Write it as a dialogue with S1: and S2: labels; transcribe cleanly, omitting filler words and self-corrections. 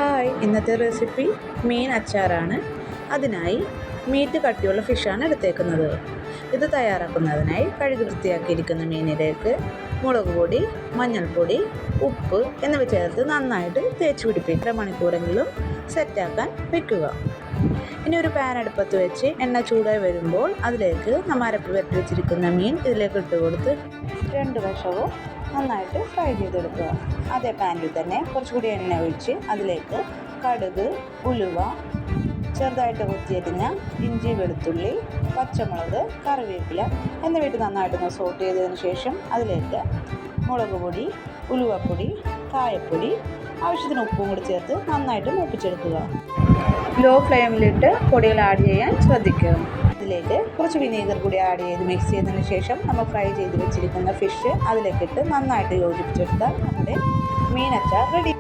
S1: Hi, ഇന്നത്തെ recipe മീൻ അച്ചാറാണ്. അതിനായി മീറ്റ് കട്ടിയുള്ള ഫിഷാണ് എടുത്തേക്കുന്നത്. ഇത് തയ്യാറാക്കുന്നതിനായി കഴുകി വൃത്തിയാക്കിയിരിക്കുന്ന മീനിലേക്ക് മുളക് പൊടി, മഞ്ഞൾപ്പൊടി, ഉപ്പ് എന്നിവ ചേർത്ത് നന്നായിട്ട് തേച്ച് പിടിപ്പിക്കുക. മണിക്കൂറെങ്കിലും സെറ്റാക്കാൻ വെക്കുക. ഇനി ഒരു പാൻ അടുപ്പത്ത് വെച്ച് എണ്ണ ചൂടായി വരുമ്പോൾ അതിലേക്ക് നമ്മൾ അരപ്പ് വരട്ടി വെച്ചിരിക്കുന്ന മീൻ ഇതിലേക്ക് ഇട്ട് കൊടുത്ത് രണ്ട് വശവും നന്നായിട്ട് ഫ്രൈ ചെയ്തെടുക്കുക. അതേ പാനിൽ തന്നെ കുറച്ചുകൂടി എണ്ണ ഒഴിച്ച് അതിലേക്ക് കടുക്, ഉലുവ, ചെറുതായിട്ട് കൊത്തിയരിഞ്ഞ ഇഞ്ചി, വെളുത്തുള്ളി, പച്ചമുളക്, കറിവേപ്പില എന്നിവയിട്ട് നന്നായിട്ടൊന്ന് സോട്ട് ചെയ്തതിന് ശേഷം അതിലേക്ക് മുളക് പൊടി, ഉലുവപ്പൊടി, കായപ്പൊടി, ആവശ്യത്തിന് ഉപ്പും കൂടി ചേർത്ത് നന്നായിട്ട് മൂപ്പിച്ചെടുക്കുക. ലോ ഫ്ലെയിമിലിട്ട് പൊടികൾ ആഡ് ചെയ്യാൻ ശ്രദ്ധിക്കുക. ഇതിലേക്ക് കുറച്ച് വിനീഗർ കൂടി ആഡ് ചെയ്ത് മിക്സ് ചെയ്തതിന് ശേഷം നമ്മൾ ഫ്രൈ ചെയ്ത് വെച്ചിരിക്കുന്ന ഫിഷ് അതിലേക്കിട്ട് നന്നായിട്ട് യോജിപ്പിച്ചെടുത്താൽ നമ്മുടെ മീൻ അച്ചാർ റെഡി.